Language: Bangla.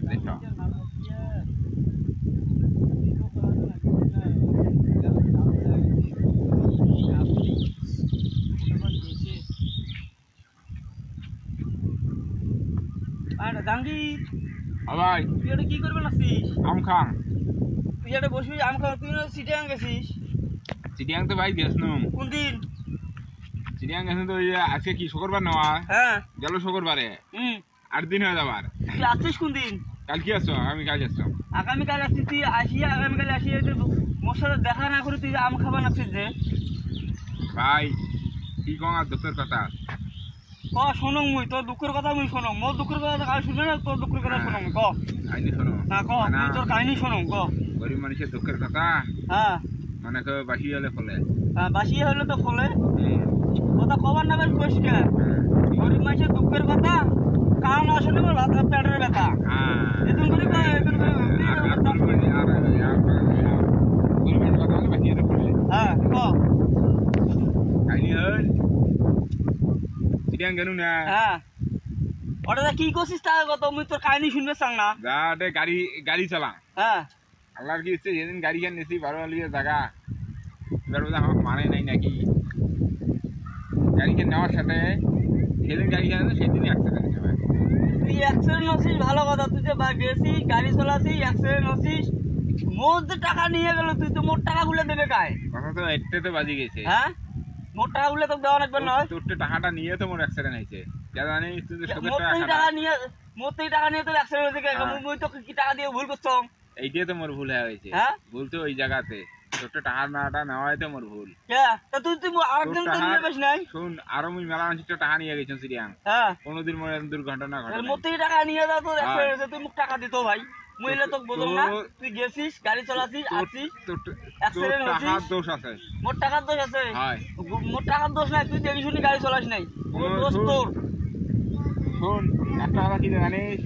দেখো জাহাঙ্গীর ভাই তুই এটা কি করবে নাছিস? আম খাম তুই এটা বসবি আম খাওয়া, তুই সিটিয়াং গেছিস? চিটিয়াং তো ভাই গেছিলাম। কোন দিন? চিটিয়াং গেছিলাম তো আজকে কি শুক্রবার নেওয়া হ্যাঁ গেল শুক্রবারে 8 দিন হয়ে যাবার। তুই আসছিস কোন দিন? কাল কি আসছো? আমি কাজ আসছো। আগামীকাল আসছিস, তুই আসিয়া আগামীকাল আসিয়া মোর সাথে দেখা না করে তুই আম খাবা নাছিস যে? ভাই কি কম আর দুঃখের কথা। শোনং মুই তোর দুঃখের কথা, মুই শোনং মোর দুঃখের কথা কাল শুনবে না, তোর দুঃখের কথা শোনং ক কাহিনী শোনো না ক তুই তোর কাহিনী শোনং ক। গরিব মানুষের দুঃখের কথা হ্যাঁ মানে তো বাসি হলে ফলে বাসি হলে তো ফলে কথা কবার না বেশ পরিষ্কার। গরিব মানুষের দুঃখের কথা কারণ আসলে পেটের ব্যথা এদিন করে হ্যাঁ ক কাহিনী হল চিটিয়াং গেলু না। হ্যাঁ ওটা কি করছিস তার কথা মুই তোর কাহিনী শুনবে চাং না। যাতে গাড়ি চালা হ্যাঁ আল্লাহর কি ইচ্ছে যেদিন গাড়ি খান নিয়েছি 12 আলিয়া জায়গা এবার বোধ আমার মানে নাই নাকি গাড়ি খান নেওয়ার সাথে সেদিন গাড়ি খান সেদিনই অ্যাক্সিডেন্ট হয়েছে ভাই। তুই অ্যাক্সিডেন্ট হচ্ছিস ভালো কথা, তুই যে গেছিস গাড়ি চালাছিস অ্যাক্সিডেন্ট হচ্ছিস, মোর যে টাকা নিয়ে গেল তুই তো মোর টাকা গুলো দেবে কায়? কথা তো একটে তো বাজি গেছে। হ্যাঁ মোর টাকা গুলো তো দেওয়া লাগবে নয়। তোর টাকাটা নিয়ে তো মোর অ্যাক্সিডেন্ট হয়েছে যা জানি তুই তো সবের মোর টাকা নিয়ে তোর অ্যাক্সিডেন্ট হয়েছে, মুই তো কি টাকা দিয়ে ভুল করছো? এইটাই তো মোর ভুল হয়ে গেছে। হ্যাঁ ভুল তো ওই জায়গাতে তোর টাকা নাটা নেওয়াই তো মোর ভুল। তুই আরেকজন তো নিয়ে বেশ নাই। শুন আরো মুই মেলা মানুষ টাকা নিয়ে গেছেন সিরিয়াং। হ্যাঁ কোনোদিন মোর দুর্ঘটনা ঘটে মোর থেকে টাকা নিয়ে যাও তোর অ্যাক্সিডেন্ট হয়েছে, তুই মুখ টাকা দিত ভাই। মুই এলে তোকে বললাম না, তুই গেছিস গাড়ি চালাছিস আসছিস অ্যাক্সিডেন্ট হয়েছিস, টাকার দোষ আছে। মোর টাকার দোষ আছে? মোর টাকার দোষ নাই, তুই দেখি শুনি গাড়ি চালাস নাই, দোষ তোর। শোন একটা কথা কি জানিস